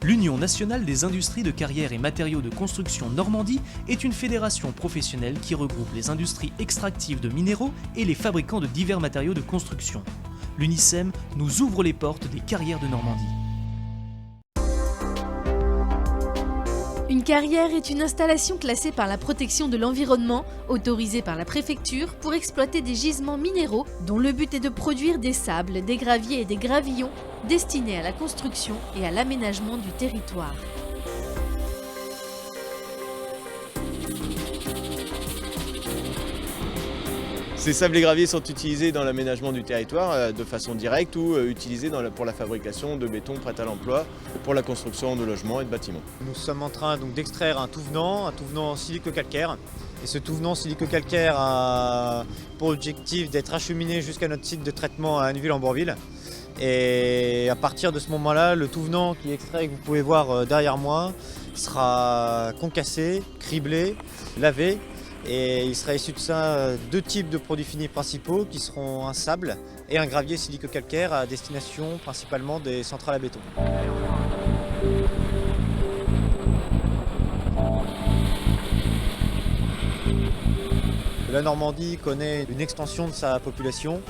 L'Union nationale des industries de carrière et matériaux de construction Normandie est une fédération professionnelle qui regroupe les industries extractives de minéraux et les fabricants de divers matériaux de construction. L'UNICEM nous ouvre les portes des carrières de Normandie. Une carrière est une installation classée par la protection de l'environnement, autorisée par la préfecture pour exploiter des gisements minéraux dont le but est de produire des sables, des graviers et des gravillons destinés à la construction et à l'aménagement du territoire. Ces sables et graviers sont utilisés dans l'aménagement du territoire de façon directe ou utilisés pour la fabrication de béton prêt à l'emploi pour la construction de logements et de bâtiments. Nous sommes en train d'extraire un touvenant silico-calcaire. Et ce touvenant silico-calcaire a pour objectif d'être acheminé jusqu'à notre site de traitement à Anneville-en-Bourville. Et à partir de ce moment-là, le touvenant qui est extrait, que vous pouvez voir derrière moi, sera concassé, criblé, lavé. Et il sera issu de ça deux types de produits finis principaux qui seront un sable et un gravier silico-calcaire à destination principalement des centrales à béton. La Normandie connaît une extension de sa population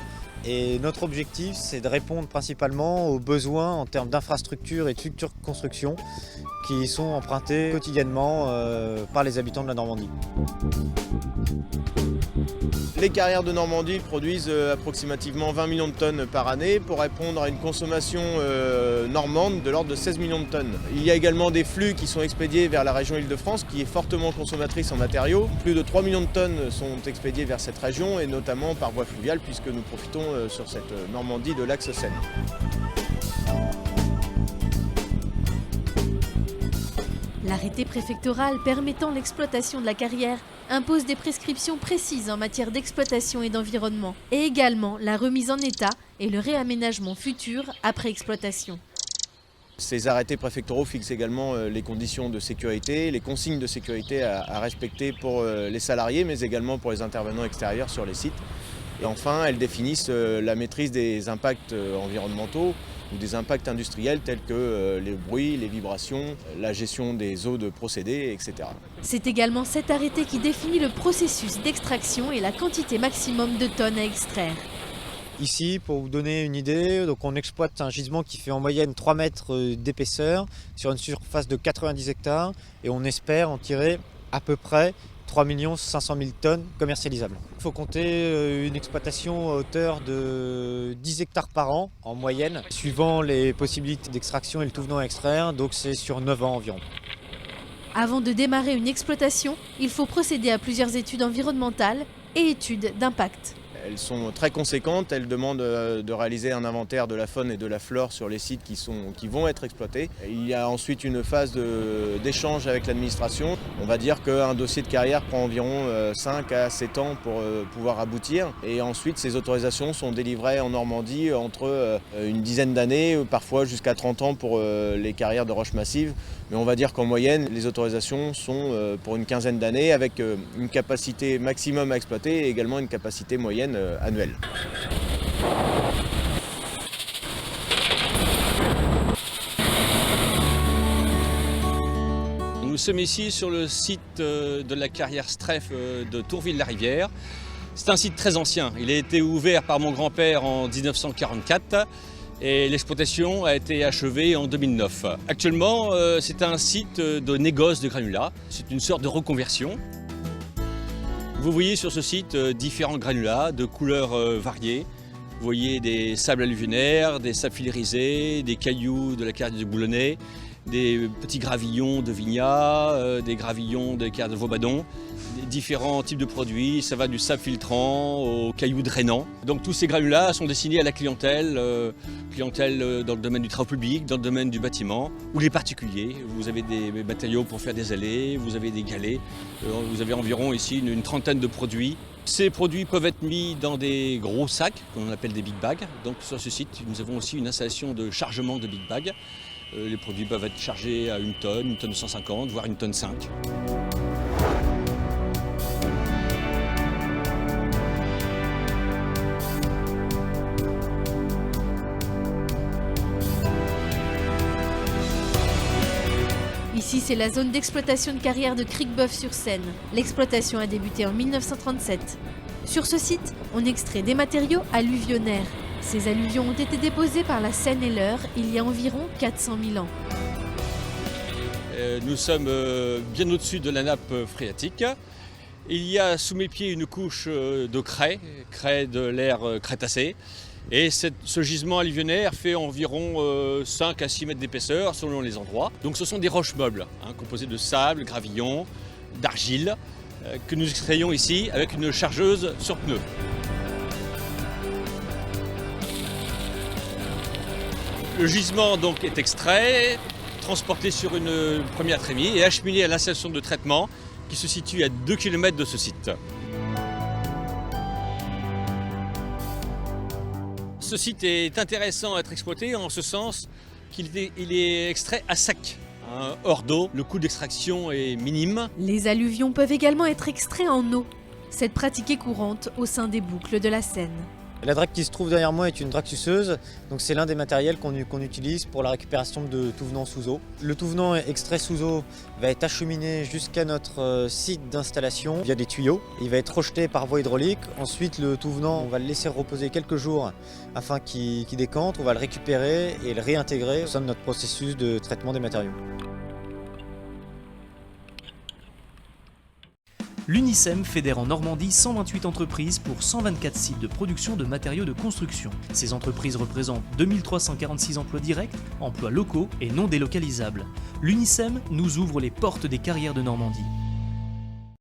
et notre objectif c'est de répondre principalement aux besoins en termes d'infrastructures et de futures constructions qui sont empruntés quotidiennement par les habitants de la Normandie. Les carrières de Normandie produisent approximativement 20 millions de tonnes par année pour répondre à une consommation normande de l'ordre de 16 millions de tonnes. Il y a également des flux qui sont expédiés vers la région Île-de-France qui est fortement consommatrice en matériaux. Plus de 3 millions de tonnes sont expédiées vers cette région et notamment par voie fluviale puisque nous profitons sur cette Normandie de l'axe Seine. L'arrêté préfectoral permettant l'exploitation de la carrière impose des prescriptions précises en matière d'exploitation et d'environnement, et également la remise en état et le réaménagement futur après exploitation. Ces arrêtés préfectoraux fixent également les conditions de sécurité, les consignes de sécurité à respecter pour les salariés, mais également pour les intervenants extérieurs sur les sites. Et enfin, elles définissent la maîtrise des impacts environnementaux ou des impacts industriels tels que les bruits, les vibrations, la gestion des eaux de procédés, etc. C'est également cet arrêté qui définit le processus d'extraction et la quantité maximum de tonnes à extraire. Ici, pour vous donner une idée, donc on exploite un gisement qui fait en moyenne 3 mètres d'épaisseur sur une surface de 90 hectares et on espère en tirer à peu près 3 500 000 tonnes commercialisables. Il faut compter une exploitation à hauteur de 10 hectares par an en moyenne, suivant les possibilités d'extraction et le touvenant à extraire, donc c'est sur 9 ans environ. Avant de démarrer une exploitation, il faut procéder à plusieurs études environnementales et études d'impact. Elles sont très conséquentes, elles demandent de réaliser un inventaire de la faune et de la flore sur les sites qui vont être exploités. Il y a ensuite une phase d'échange avec l'administration. On va dire qu'un dossier de carrière prend environ 5 à 7 ans pour pouvoir aboutir. Et ensuite, ces autorisations sont délivrées en Normandie entre une dizaine d'années, parfois jusqu'à 30 ans pour les carrières de roches massives. Mais on va dire qu'en moyenne, les autorisations sont pour une quinzaine d'années avec une capacité maximum à exploiter et également une capacité moyenne annuelle. Nous sommes ici sur le site de la carrière Streff de Tourville-la-Rivière. C'est un site très ancien. Il a été ouvert par mon grand-père en 1944. Et l'exploitation a été achevée en 2009. Actuellement, c'est un site de négoce de granulats. C'est une sorte de reconversion. Vous voyez sur ce site différents granulats de couleurs variées. Vous voyez des sables alluvionnaires, des sables filérisés, des cailloux de la carrière de Boulonnais, des petits gravillons de Vignat, des gravillons de carrière de Vaubadon, différents types de produits, ça va du sable filtrant aux cailloux drainants. Donc tous ces granulats sont destinés à la clientèle dans le domaine du travaux public, dans le domaine du bâtiment ou les particuliers. Vous avez des matériaux pour faire des allées, vous avez des galets, vous avez environ ici une trentaine de produits. Ces produits peuvent être mis dans des gros sacs qu'on appelle des big bags. Donc sur ce site, nous avons aussi une installation de chargement de big bags. Les produits peuvent être chargés à 1 tonne 150, voire 1 tonne 5. Ici, c'est la zone d'exploitation de carrière de Cricbeuf-sur-Seine. L'exploitation a débuté en 1937. Sur ce site, on extrait des matériaux alluvionnaires. Ces alluvions ont été déposées par la Seine et l'Eure il y a environ 400 000 ans. Nous sommes bien au-dessus de la nappe phréatique. Il y a sous mes pieds une couche de craie de l'ère Crétacé. Et ce gisement alluvionnaire fait environ 5 à 6 mètres d'épaisseur selon les endroits. Donc ce sont des roches meubles, composées de sable, gravillon, d'argile, que nous extrayons ici avec une chargeuse sur pneu. Le gisement donc est extrait, transporté sur une première trémie et acheminé à la station de traitement qui se situe à 2 km de ce site. Ce site est intéressant à être exploité en ce sens qu'il est extrait à sec, hors d'eau. Le coût d'extraction est minime. Les alluvions peuvent également être extraits en eau. Cette pratique est courante au sein des boucles de la Seine. La drague qui se trouve derrière moi est une drague suceuse, donc c'est l'un des matériels qu'on utilise pour la récupération de tout venant sous eau. Le tout venant extrait sous eau va être acheminé jusqu'à notre site d'installation via des tuyaux. Il va être rejeté par voie hydraulique. Ensuite, le tout venant, on va le laisser reposer quelques jours afin qu'il décante. On va le récupérer et le réintégrer au sein de notre processus de traitement des matériaux. L'UNICEM fédère en Normandie 128 entreprises pour 124 sites de production de matériaux de construction. Ces entreprises représentent 2346 emplois directs, emplois locaux et non délocalisables. L'UNICEM nous ouvre les portes des carrières de Normandie.